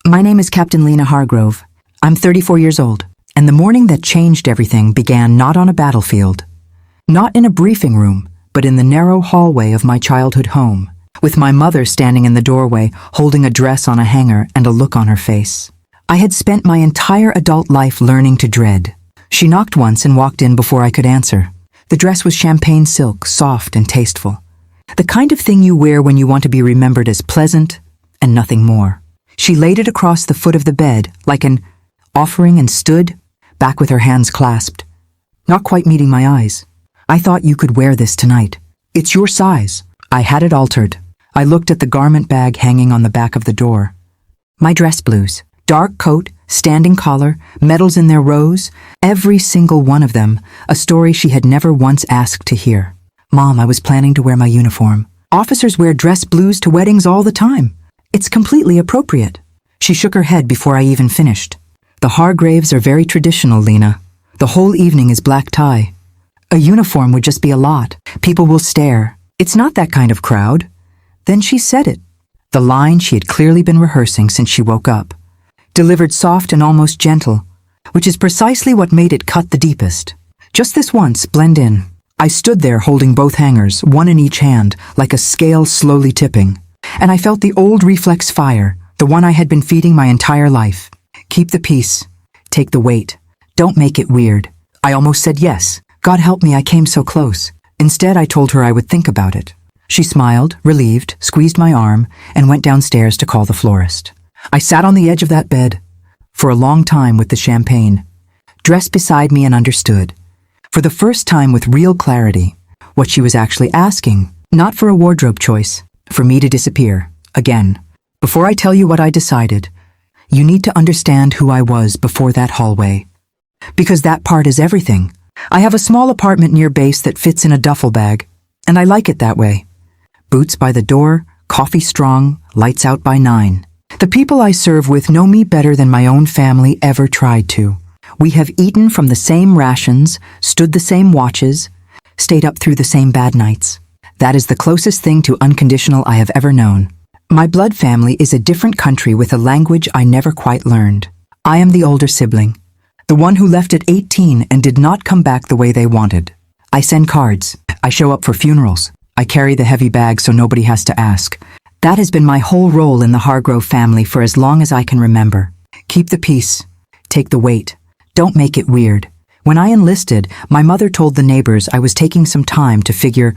My name is Captain Lena Hargrove. I'm 34 years old, and the morning that changed everything began not on a battlefield, not in a briefing room, but in the narrow hallway of my childhood home, with my mother standing in the doorway, holding a dress on a hanger and a look on her face. I had spent my entire adult life learning to dread. She knocked once and walked in before I could answer. The dress was champagne silk, soft and tasteful. The kind of thing you wear when you want to be remembered as pleasant and nothing more. She laid it across the foot of the bed like an offering and stood back with her hands clasped, not quite meeting my eyes. I thought you could wear this tonight. It's your size. I had it altered. I looked at the garment bag hanging on the back of the door. My dress blues, dark coat, standing collar, medals in their rows, every single one of them, a story she had never once asked to hear. Mom, I was planning to wear my uniform. Officers wear dress blues to weddings all the time. It's completely appropriate. She shook her head before I even finished. The Hargraves are very traditional, Lena. The whole evening is black tie. A uniform would just be a lot. People will stare. It's not that kind of crowd. Then she said it. The line she had clearly been rehearsing since she woke up. Delivered soft and almost gentle, which is precisely what made it cut the deepest. Just this once, blend in. I stood there holding both hangers, one in each hand, like a scale slowly tipping. And I felt the old reflex fire, the one I had been feeding my entire life. Keep the peace. Take the weight. Don't make it weird. I almost said yes. God help me, I came so close. Instead, I told her I would think about it. She smiled, relieved, squeezed my arm, and went downstairs to call the florist. I sat on the edge of that bed for a long time with the champagne, dressed beside me and understood, for the first time with real clarity, what she was actually asking, not for a wardrobe choice, for me to disappear, again. Before I tell you what I decided, you need to understand who I was before that hallway. Because that part is everything. I have a small apartment near base that fits in a duffel bag, and I like it that way. Boots by the door, coffee strong, lights out by 9. The people I serve with know me better than my own family ever tried to. We have eaten from the same rations, stood the same watches, stayed up through the same bad nights. That is the closest thing to unconditional I have ever known. My blood family is a different country with a language I never quite learned. I am the older sibling, the one who left at 18 and did not come back the way they wanted. I send cards. I show up for funerals. I carry the heavy bag so nobody has to ask. That has been my whole role in the Hargrove family for as long as I can remember. Keep the peace. Take the weight. Don't make it weird. When I enlisted, my mother told the neighbors I was taking some time to figure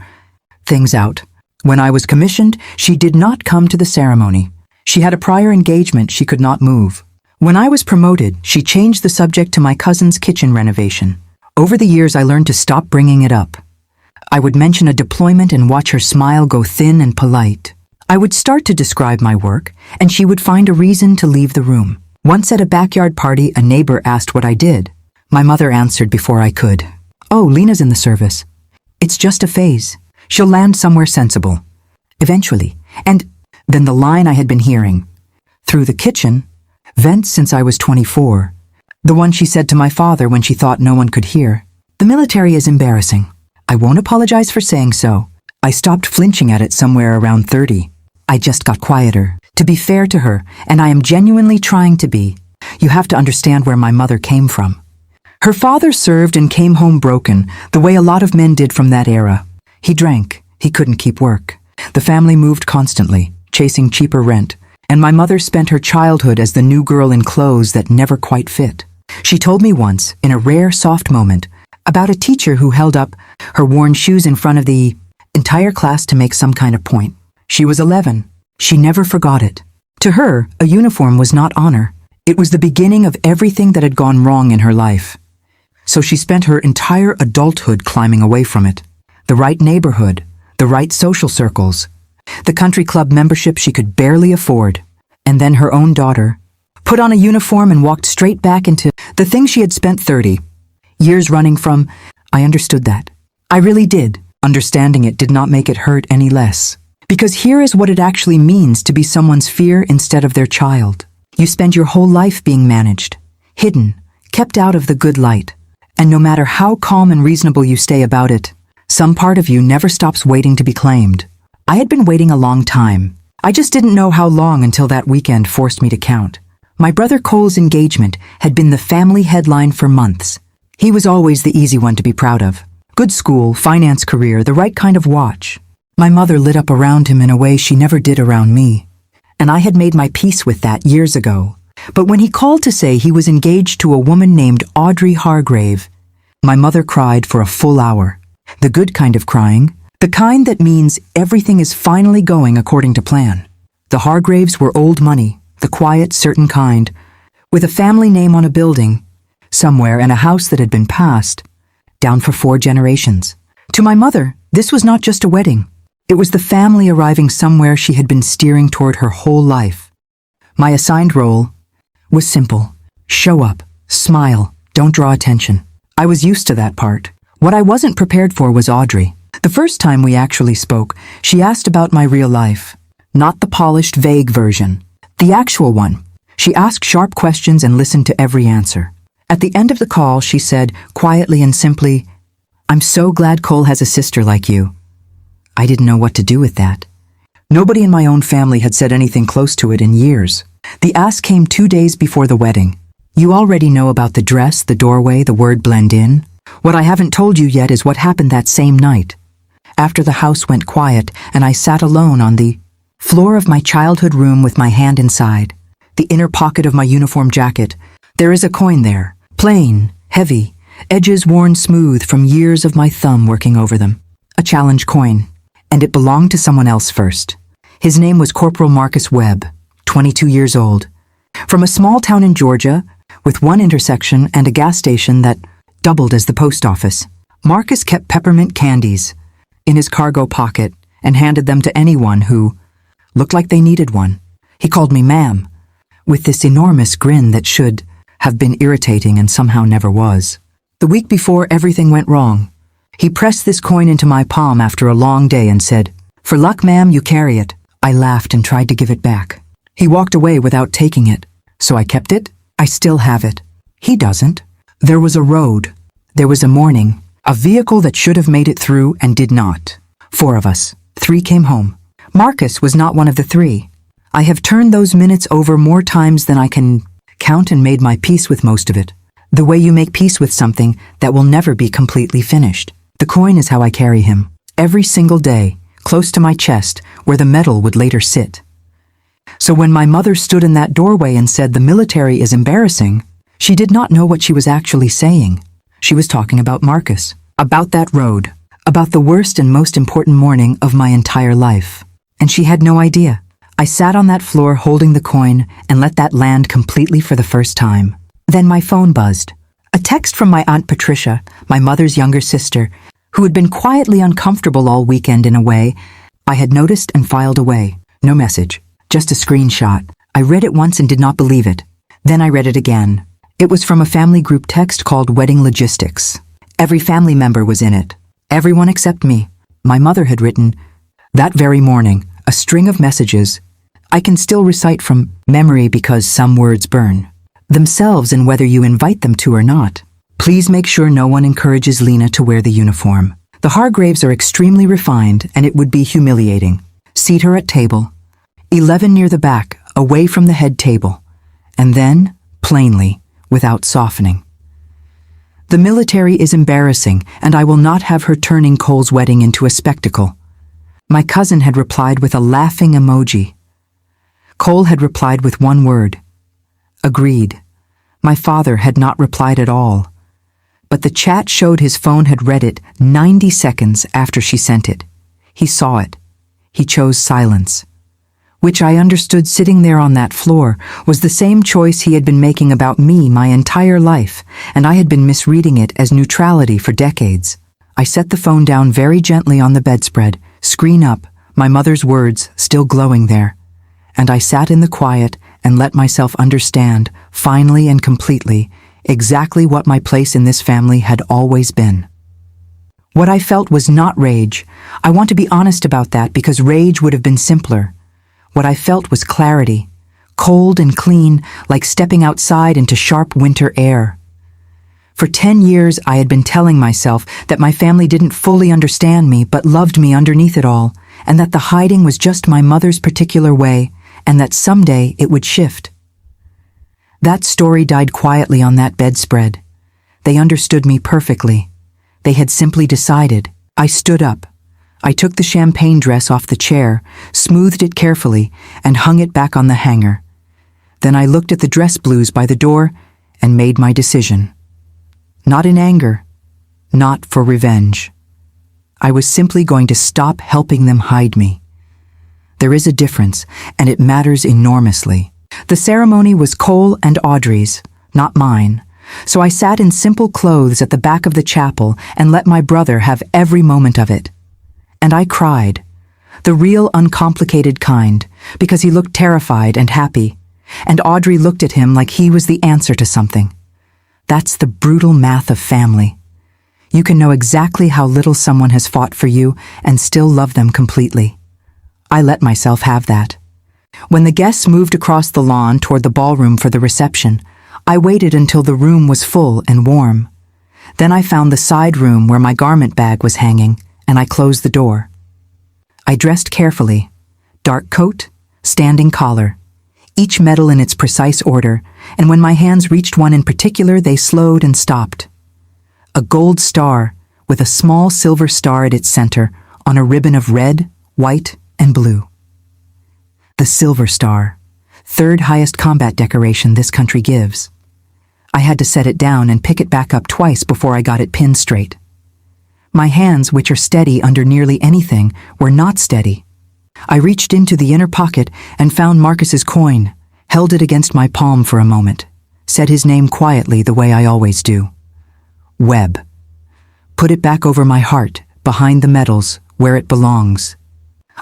things out. When I was commissioned, she did not come to the ceremony. She had a prior engagement she could not move. When I was promoted, she changed the subject to my cousin's kitchen renovation. Over the years, I learned to stop bringing it up. I would mention a deployment and watch her smile go thin and polite. I would start to describe my work, and she would find a reason to leave the room. Once at a backyard party, a neighbor asked what I did. My mother answered before I could. "Oh, Lena's in the service. It's just a phase. She'll land somewhere sensible. Eventually." And then the line I had been hearing. Through the kitchen, vents since I was 24. The one she said to my father when she thought no one could hear. The military is embarrassing. I won't apologize for saying so. I stopped flinching at it somewhere around 30. I just got quieter. To be fair to her, and I am genuinely trying to be, you have to understand where my mother came from. Her father served and came home broken, the way a lot of men did from that era. He drank. He couldn't keep work. The family moved constantly, chasing cheaper rent, and my mother spent her childhood as the new girl in clothes that never quite fit. She told me once, in a rare soft moment, about a teacher who held up her worn shoes in front of the entire class to make some kind of point. She was 11. She never forgot it. To her, a uniform was not honor. It was the beginning of everything that had gone wrong in her life. So she spent her entire adulthood climbing away from it. The right neighborhood, the right social circles, the country club membership she could barely afford, and then her own daughter, put on a uniform and walked straight back into the thing she had spent 30 years running from. I understood that. I really did. Understanding it did not make it hurt any less. Because here is what it actually means to be someone's fear instead of their child. You spend your whole life being managed, hidden, kept out of the good light. And no matter how calm and reasonable you stay about it, some part of you never stops waiting to be claimed. I had been waiting a long time. I just didn't know how long until that weekend forced me to count. My brother Cole's engagement had been the family headline for months. He was always the easy one to be proud of. Good school, finance career, the right kind of watch. My mother lit up around him in a way she never did around me. And I had made my peace with that years ago. But when he called to say he was engaged to a woman named Audrey Hargrave, my mother cried for a full hour. The good kind of crying, the kind that means everything is finally going according to plan. The Hargraves were old money, the quiet, certain kind, with a family name on a building, somewhere, and a house that had been passed down for 4 generations. To my mother, this was not just a wedding. It was the family arriving somewhere she had been steering toward her whole life. My assigned role was simple. Show up, smile, don't draw attention. I was used to that part. What I wasn't prepared for was Audrey. The first time we actually spoke, she asked about my real life. Not the polished, vague version. The actual one. She asked sharp questions and listened to every answer. At the end of the call, she said, quietly and simply, "I'm so glad Cole has a sister like you." I didn't know what to do with that. Nobody in my own family had said anything close to it in years. The ask came 2 days before the wedding. You already know about the dress, the doorway, the word blend in. What I haven't told you yet is what happened that same night. After the house went quiet and I sat alone on the floor of my childhood room with my hand inside, the inner pocket of my uniform jacket, there is a coin there, plain, heavy, edges worn smooth from years of my thumb working over them. A challenge coin, and it belonged to someone else first. His name was Corporal Marcus Webb, 22 years old, from a small town in Georgia, with one intersection and a gas station that doubled as the post office. Marcus kept peppermint candies in his cargo pocket and handed them to anyone who looked like they needed one. He called me ma'am, with this enormous grin that should have been irritating and somehow never was. The week before everything went wrong, he pressed this coin into my palm after a long day and said, "For luck, ma'am, you carry it." I laughed and tried to give it back. He walked away without taking it, so I kept it. I still have it. He doesn't. There was a road. There was a morning. A vehicle that should have made it through and did not. 4 of us. 3 came home. Marcus was not one of the 3. I have turned those minutes over more times than I can count and made my peace with most of it. The way you make peace with something that will never be completely finished. The coin is how I carry him. Every single day, close to my chest, where the medal would later sit. So when my mother stood in that doorway and said the military is embarrassing, she did not know what she was actually saying. She was talking about Marcus, about that road, about the worst and most important morning of my entire life. And she had no idea. I sat on that floor holding the coin and let that land completely for the first time. Then my phone buzzed. A text from my Aunt Patricia, my mother's younger sister, who had been quietly uncomfortable all weekend in a way I had noticed and filed away. No message, just a screenshot. I read it once and did not believe it. Then I read it again. It was from a family group text called Wedding Logistics. Every family member was in it. Everyone except me. My mother had written, that very morning, a string of messages I can still recite from memory because some words burn themselves in whether you invite them to or not. Please make sure no one encourages Lena to wear the uniform. The Hargraves are extremely refined and it would be humiliating. Seat her at table 11 near the back, away from the head table. And then, plainly, without softening. The military is embarrassing and I will not have her turning Cole's wedding into a spectacle. My cousin had replied with a laughing emoji. Cole had replied with one word. Agreed. My father had not replied at all. But the chat showed his phone had read it 90 seconds after she sent it. He saw it. He chose silence, which I understood sitting there on that floor was the same choice he had been making about me my entire life, and I had been misreading it as neutrality for decades. I set the phone down very gently on the bedspread, screen up, my mother's words still glowing there, and I sat in the quiet and let myself understand, finally and completely, exactly what my place in this family had always been. What I felt was not rage. I want to be honest about that because rage would have been simpler. What I felt was clarity, cold and clean, like stepping outside into sharp winter air. For 10 years I had been telling myself that my family didn't fully understand me but loved me underneath it all, and that the hiding was just my mother's particular way, and that someday it would shift. That story died quietly on that bedspread. They understood me perfectly. They had simply decided. I stood up. I took the champagne dress off the chair, smoothed it carefully, and hung it back on the hanger. Then I looked at the dress blues by the door and made my decision. Not in anger, not for revenge. I was simply going to stop helping them hide me. There is a difference, and it matters enormously. The ceremony was Cole and Audrey's, not mine, so I sat in simple clothes at the back of the chapel and let my brother have every moment of it. And I cried, the real uncomplicated kind, because he looked terrified and happy, and Audrey looked at him like he was the answer to something. That's the brutal math of family. You can know exactly how little someone has fought for you and still love them completely. I let myself have that. When the guests moved across the lawn toward the ballroom for the reception, I waited until the room was full and warm. Then I found the side room where my garment bag was hanging, and I closed the door. I dressed carefully. Dark coat, standing collar, each medal in its precise order, and when my hands reached one in particular, they slowed and stopped. A gold star with a small silver star at its center on a ribbon of red, white, and blue. The Silver Star, third highest combat decoration this country gives. I had to set it down and pick it back up twice before I got it pinned straight. My hands, which are steady under nearly anything, were not steady. I reached into the inner pocket and found Marcus's coin, held it against my palm for a moment, said his name quietly the way I always do. Webb. Put it back over my heart, behind the medals, where it belongs.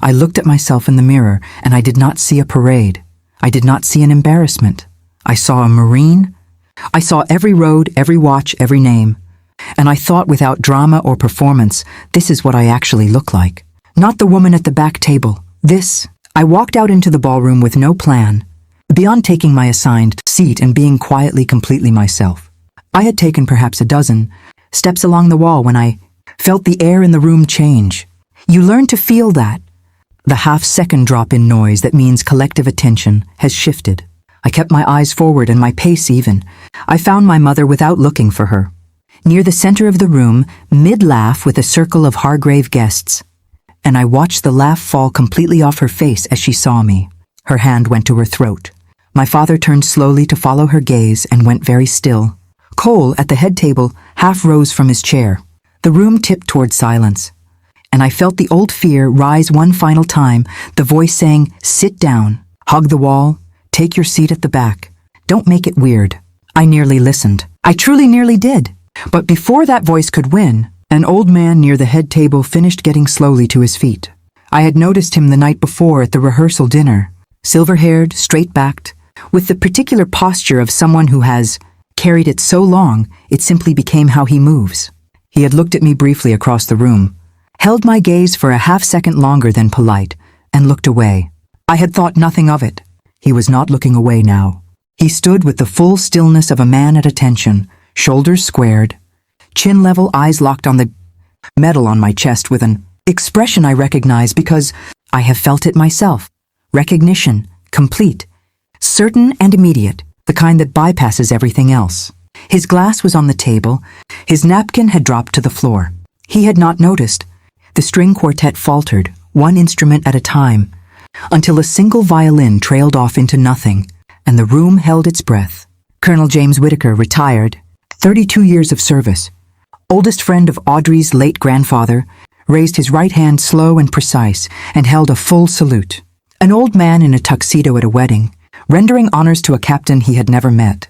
I looked at myself in the mirror, and I did not see a parade. I did not see an embarrassment. I saw a Marine. I saw every road, every watch, every name. And I thought without drama or performance, this is what I actually look like. Not the woman at the back table. This. I walked out into the ballroom with no plan, beyond taking my assigned seat and being quietly, completely myself. I had taken perhaps a dozen steps along the wall when I felt the air in the room change. You learn to feel that. The half-second drop in noise that means collective attention has shifted. I kept my eyes forward and my pace even. I found my mother without looking for her. Near the center of the room, mid-laugh with a circle of Hargrave guests. And I watched the laugh fall completely off her face as she saw me. Her hand went to her throat. My father turned slowly to follow her gaze and went very still. Cole, at the head table, half rose from his chair. The room tipped toward silence. And I felt the old fear rise one final time, the voice saying, "Sit down, hug the wall, take your seat at the back. Don't make it weird." I nearly listened. I truly nearly did. But before that voice could win, an old man near the head table finished getting slowly to his feet. I had noticed him the night before at the rehearsal dinner, silver-haired, straight-backed, with the particular posture of someone who has carried it so long it simply became how he moves. He had looked at me briefly across the room, held my gaze for a half-second longer than polite, and looked away. I had thought nothing of it. He was not looking away now. He stood with the full stillness of a man at attention, shoulders squared, chin level, eyes locked on the medal on my chest with an expression I recognize because I have felt it myself. Recognition, complete, certain and immediate, the kind that bypasses everything else. His glass was on the table. His napkin had dropped to the floor. He had not noticed. The string quartet faltered, one instrument at a time, until a single violin trailed off into nothing, and the room held its breath. Colonel James Whitaker, retired, 32 years of service, oldest friend of Audrey's late grandfather, raised his right hand slow and precise and held a full salute. An old man in a tuxedo at a wedding, rendering honors to a captain he had never met,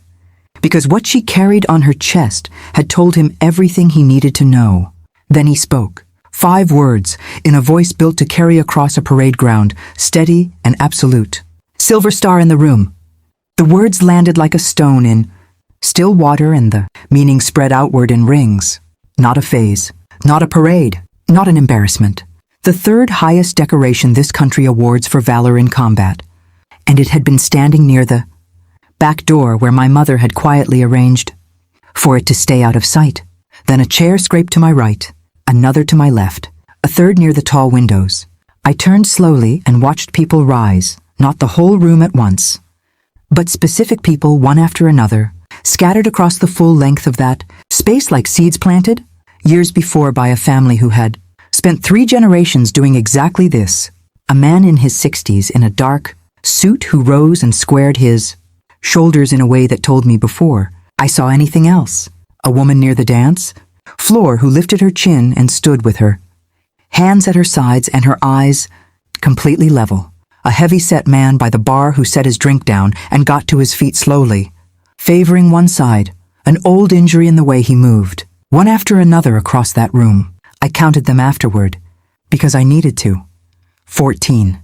because what she carried on her chest had told him everything he needed to know. Then he spoke. 5 words, in a voice built to carry across a parade ground, steady and absolute. "Silver Star in the room." The words landed like a stone in still water, and the meaning spread outward in rings. Not a phase, not a parade, not an embarrassment. The third highest decoration this country awards for valor in combat. And it had been standing near the back door where my mother had quietly arranged for it to stay out of sight. Then a chair scraped to my right, another to my left, a third near the tall windows. I turned slowly and watched people rise, not the whole room at once. but specific people one after another, scattered across the full length of that space like seeds planted years before by a family who had spent 3 generations doing exactly this. A man in his 60s in a dark suit who rose and squared his shoulders in a way that told me before I saw anything else. A woman near the dance floor who lifted her chin and stood with her hands at her sides and her eyes completely level. A heavy-set man by the bar who set his drink down and got to his feet slowly, favoring one side, an old injury in the way he moved, one after another across that room. I counted them afterward, because I needed to. 14.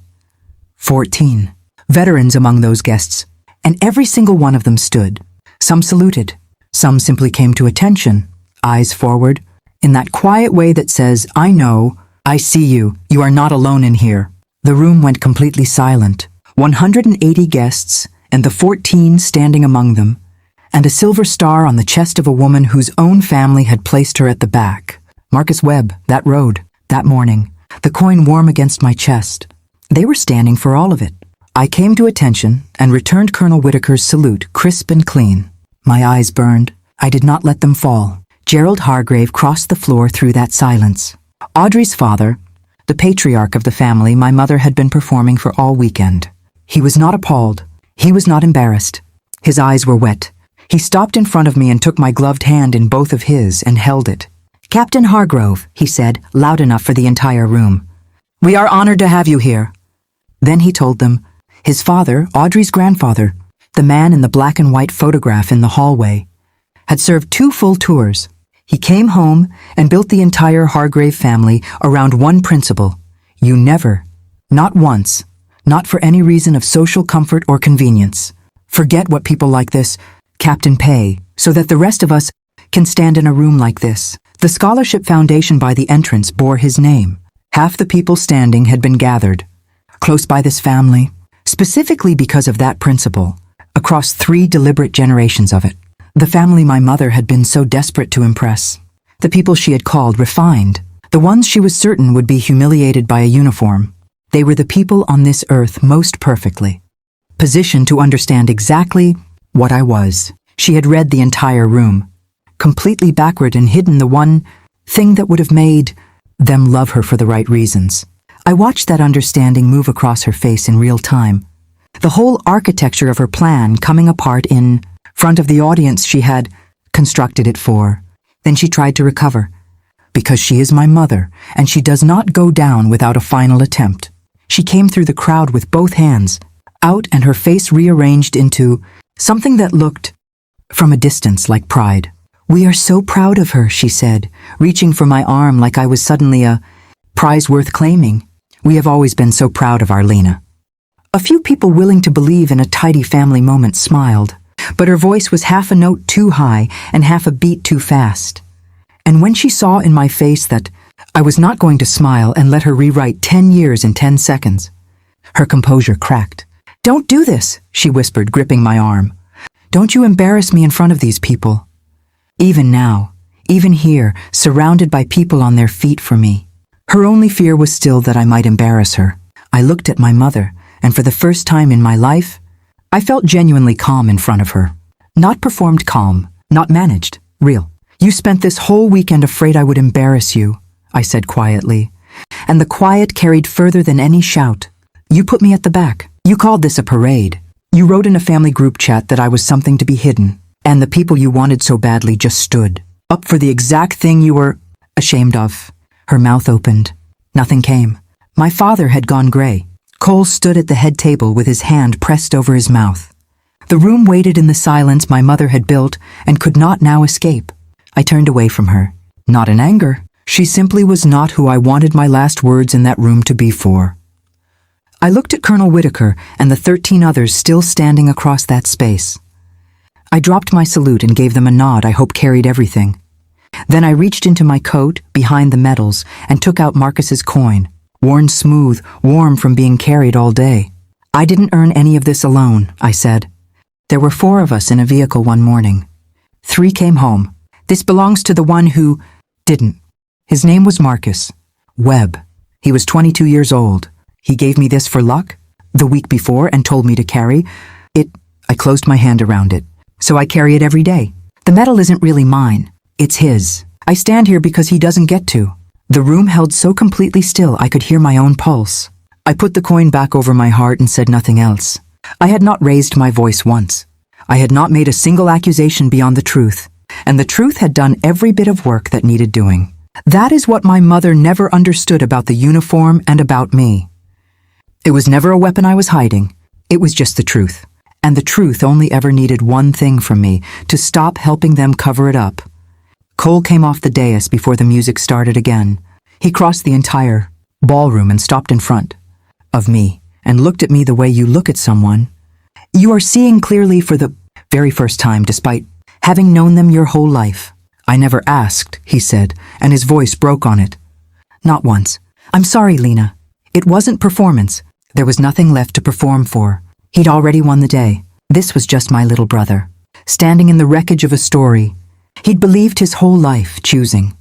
14. Veterans among those guests, and every single one of them stood. Some saluted, some simply came to attention, eyes forward, in that quiet way that says, I know, I see you, you are not alone in here. The room went completely silent. 180 guests, and the 14 standing among them, and a silver star on the chest of a woman whose own family had placed her at the back. Marcus Webb, that road, that morning, the coin warm against my chest. They were standing for all of it. I came to attention and returned Colonel Whitaker's salute crisp and clean. My eyes burned. I did not let them fall. Gerald Hargrave crossed the floor through that silence. Audrey's father, the patriarch of the family my mother had been performing for all weekend. He was not appalled. He was not embarrassed. His eyes were wet. He stopped in front of me and took my gloved hand in both of his and held it. Captain Hargrove, he said, loud enough for the entire room. We are honored to have you here. Then he told them, his father, Audrey's grandfather, the man in the black and white photograph in the hallway, had served 2 full tours. He came home and built the entire Hargrave family around one principle. You never, not once, not for any reason of social comfort or convenience, forget what people like this, Captain pay, so that the rest of us can stand in a room like this. The scholarship foundation by the entrance bore his name. Half the people standing had been gathered, close by this family, specifically because of that principle, across 3 deliberate generations of it. The family my mother had been so desperate to impress. The people she had called refined. The ones she was certain would be humiliated by a uniform. They were the people on this earth most perfectly positioned to understand exactly what I was. She had read the entire room, completely backward and hidden the one thing that would have made them love her for the right reasons. I watched that understanding move across her face in real time. The whole architecture of her plan coming apart in front of the audience she had constructed it for. Then she tried to recover. Because she is my mother, and she does not go down without a final attempt. She came through the crowd with both hands out and her face rearranged into something that looked, from a distance, like pride. We are so proud of her, she said, reaching for my arm like I was suddenly a prize worth claiming. We have always been so proud of our Lena. A few people willing to believe in a tidy family moment smiled, but her voice was half a note too high and half a beat too fast. And when she saw in my face that I was not going to smile and let her rewrite 10 years in 10 seconds, her composure cracked. Don't do this, she whispered, gripping my arm. Don't you embarrass me in front of these people. Even now, even here, surrounded by people on their feet for me. Her only fear was still that I might embarrass her. I looked at my mother, and for the first time in my life, I felt genuinely calm in front of her. Not performed calm, not managed, real. You spent this whole weekend afraid I would embarrass you, I said quietly. And the quiet carried further than any shout. You put me at the back. You called this a parade. You wrote in a family group chat that I was something to be hidden. And the people you wanted so badly just stood up for the exact thing you were ashamed of. Her mouth opened. Nothing came. My father had gone gray. Cole stood at the head table with his hand pressed over his mouth. The room waited in the silence my mother had built and could not now escape. I turned away from her. Not in anger. She simply was not who I wanted my last words in that room to be for. I looked at Colonel Whitaker and the 13 others still standing across that space. I dropped my salute and gave them a nod I hope carried everything. Then I reached into my coat, behind the medals, and took out Marcus's coin, worn smooth, warm from being carried all day. I didn't earn any of this alone, I said. There were 4 of us in a vehicle one morning. 3 came home. This belongs to the one who didn't. His name was Marcus Webb. He was 22 years old. He gave me this for luck the week before and told me to carry it I closed my hand around it. So I carry it every day. The medal isn't really mine. It's his. I stand here because he doesn't get to. The room held so completely still I could hear my own pulse. I put the coin back over my heart and said nothing else. I had not raised my voice once. I had not made a single accusation beyond the truth, and the truth had done every bit of work that needed doing. That is what my mother never understood about the uniform and about me. It was never a weapon I was hiding. It was just the truth. And the truth only ever needed one thing from me, to stop helping them cover it up. Cole came off the dais before the music started again. He crossed the entire ballroom and stopped in front of me and looked at me the way you look at someone. You are seeing clearly for the very first time, despite having known them your whole life. I never asked, he said, and his voice broke on it. Not once. I'm sorry, Lena. It wasn't performance. There was nothing left to perform for. He'd already won the day. This was just my little brother, standing in the wreckage of a story he'd believed his whole life, choosing